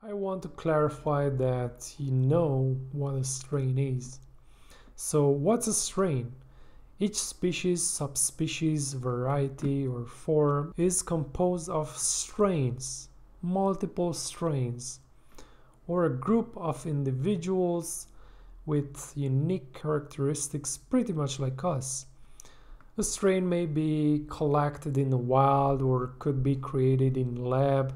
I want to clarify that you know what a strain is. So, what's a strain? Each species, subspecies, variety, or form is composed of strains, multiple strains, or a group of individuals with unique characteristics pretty much like us. A strain may be collected in the wild or could be created in lab.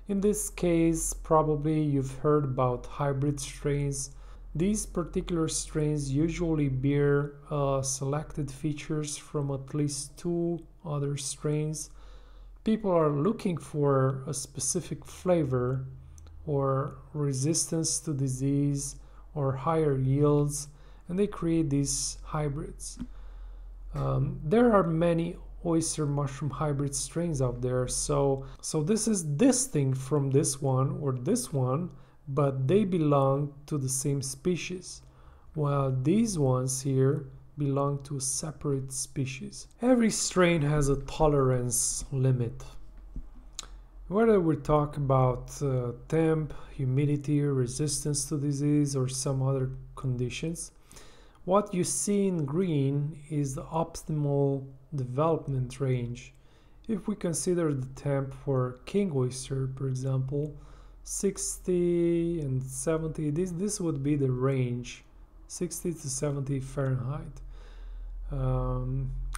In this case, probably you've heard about hybrid strains. These particular strains usually bear selected features from at least two other strains. People are looking for a specific flavor or resistance to disease or higher yields, and they create these hybrids. There are many oyster mushroom hybrid strains out there, so this is distinct from this one or this one, but they belong to the same species, while these ones here belong to a separate species. Every strain has a tolerance limit. Whether we talk about temp, humidity, resistance to disease, or some other conditions, what you see in green is the optimal development range. If we consider the temp for king oyster, for example, 60 and 70, this would be the range, 60 to 70 Fahrenheit,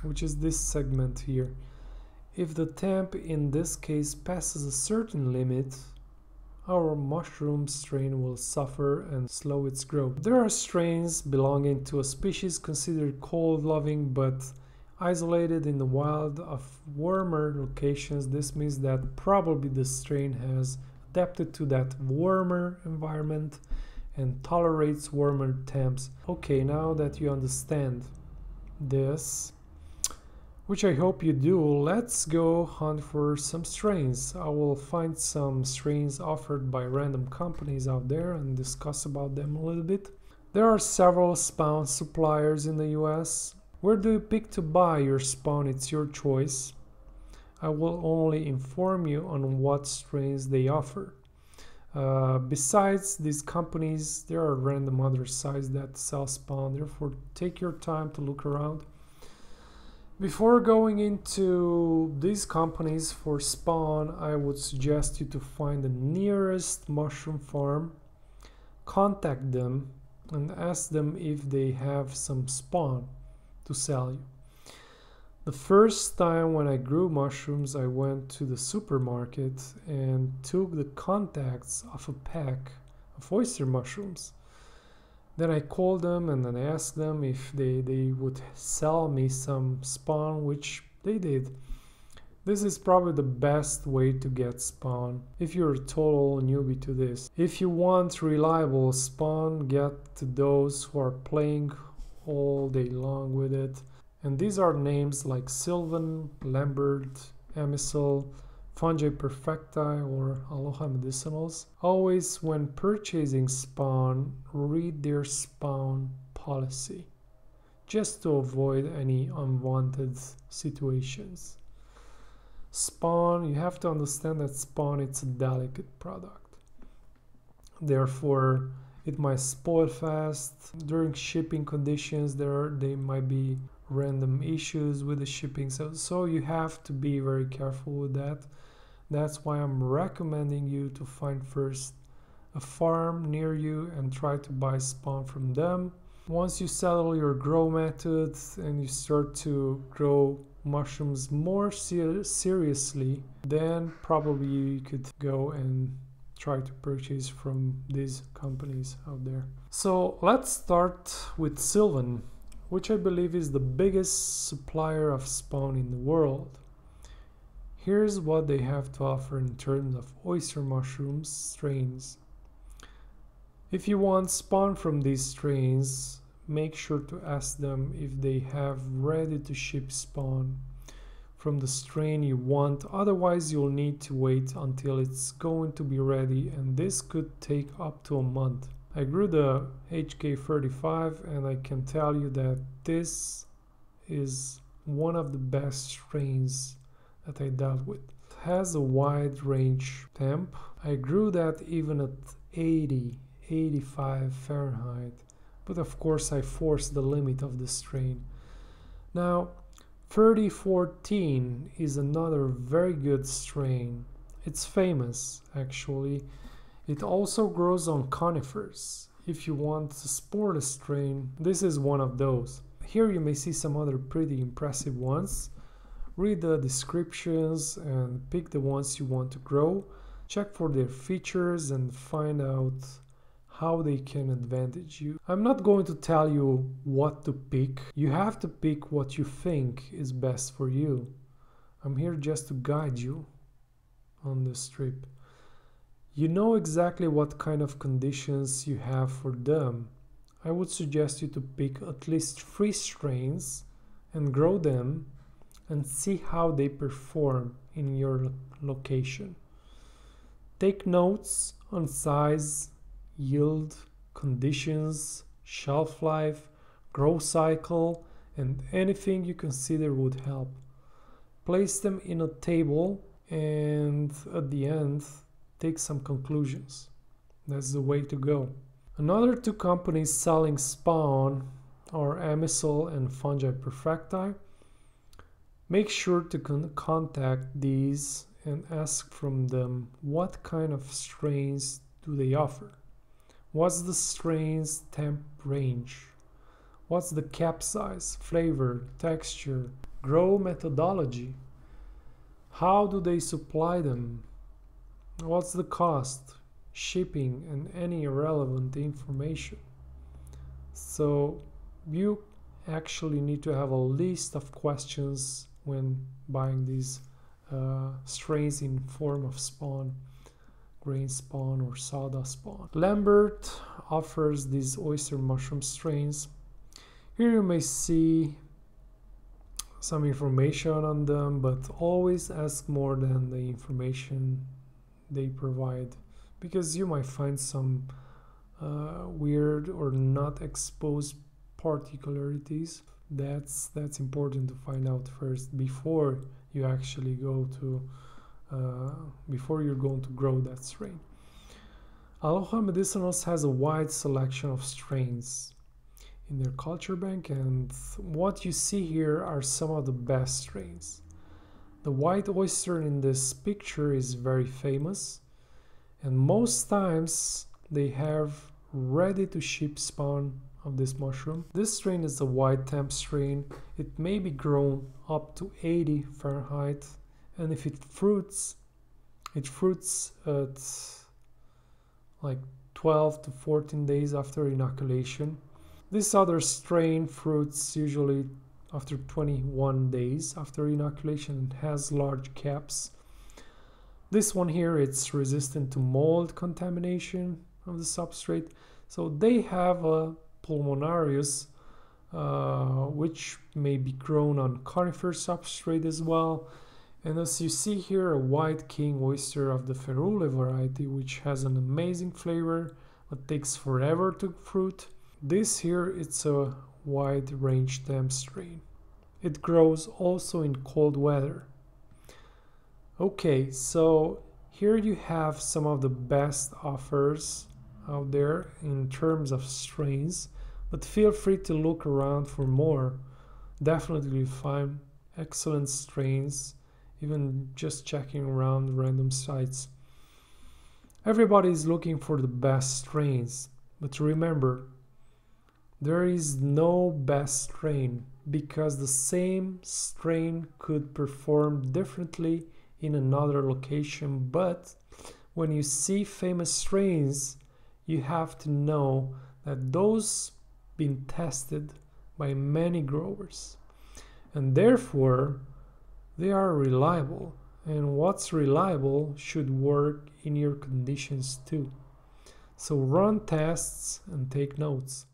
which is this segment here. If the temp in this case passes a certain limit, our mushroom strain will suffer and slow its growth. There are strains belonging to a species considered cold-loving but isolated in the wild of warmer locations. This means that probably the strain has adapted to that warmer environment and tolerates warmer temps. Okay, now that you understand this, which I hope you do, let's go hunt for some strains. I will find some strains offered by random companies out there and discuss about them a little bit. There are several spawn suppliers in the US. Where do you pick to buy your spawn? It's your choice. I will only inform you on what strains they offer. Besides these companies, there are random other sites that sell spawn, therefore take your time to look around. Before going into these companies for spawn, I would suggest you to find the nearest mushroom farm, contact them, and ask them if they have some spawn to sell you. The first time when I grew mushrooms, I went to the supermarket and took the contacts of a pack of oyster mushrooms. Then I called them and then asked them if they would sell me some spawn, which they did. This is probably the best way to get spawn if you're a total newbie to this. If you want reliable spawn, get to those who are playing all day long with it. And these are names like Sylvan, Lambert, Amisel, Fungi perfecti, or Aloha medicinals. Always when purchasing spawn, read their spawn policy, just to avoid any unwanted situations. Spawn, you have to understand that spawn, it's a delicate product. Therefore, it might spoil fast. During shipping conditions, they might be random issues with the shipping, so you have to be very careful with that. That's why I'm recommending you to find first a farm near you and try to buy spawn from them. Once you settle your grow methods and you start to grow mushrooms more seriously, then probably you could go and try to purchase from these companies out there. So let's start with Sylvan, which I believe is the biggest supplier of spawn in the world. Here's what they have to offer in terms of oyster mushrooms strains. If you want spawn from these strains, make sure to ask them if they have ready to ship spawn from the strain you want. Otherwise, you'll need to wait until it's going to be ready, and this could take up to a month. I grew the HK35 and I can tell you that this is one of the best strains that I dealt with. It has a wide range temp. I grew that even at 80, 85 Fahrenheit, but of course I forced the limit of the strain. Now 3014 is another very good strain. It's famous actually. It also grows on conifers. If you want to sport a strain, this is one of those. Here you may see some other pretty impressive ones. Read the descriptions and pick the ones you want to grow. Check for their features and find out how they can advantage you. I'm not going to tell you what to pick. You have to pick what you think is best for you. I'm here just to guide you on this trip. You know exactly what kind of conditions you have for them. I would suggest you to pick at least 3 strains and grow them and see how they perform in your location. Take notes on size, yield, conditions, shelf life, growth cycle, and anything you consider would help. Place them in a table and at the end, take some conclusions. That's the way to go. Another 2 companies selling spawn are Amisol and Fungi Perfecti. Make sure to contact these and ask from them what kind of strains do they offer. What's the strain's temp range? What's the cap size, flavor, texture, grow methodology? How do they supply them? What's the cost, shipping, and any relevant information? So you actually need to have a list of questions when buying these strains in form of spawn, grain spawn or sawdust spawn. Lambert offers these oyster mushroom strains. Here you may see some information on them, but always ask more than the information they provide, because you might find some weird or not exposed particularities. That's important to find out first before you actually go to before you're going to grow that strain. Aloha Medicinals has a wide selection of strains in their culture bank, and what you see here are some of the best strains. The white oyster in this picture is very famous, and most times they have ready to ship spawn of this mushroom. This strain is a wide temp strain. It may be grown up to 80 Fahrenheit, and if it fruits at like 12 to 14 days after inoculation. This other strain fruits usually after 21 days after inoculation and has large caps. This one here, it's resistant to mold contamination of the substrate. So they have a pulmonarius, which may be grown on conifer substrate as well. And as you see here, a white king oyster of the ferule variety, which has an amazing flavor but takes forever to fruit. This here, it's a wide range temp strain. It grows also in cold weather. Okay, so here you have some of the best offers out there in terms of strains, but feel free to look around for more. Definitely find excellent strains, even just checking around random sites. Everybody is looking for the best strains, but remember, there is no best strain, because the same strain could perform differently in another location. But when you see famous strains, you have to know that those been tested by many growers, and therefore they are reliable, and what's reliable should work in your conditions too. So run tests and take notes.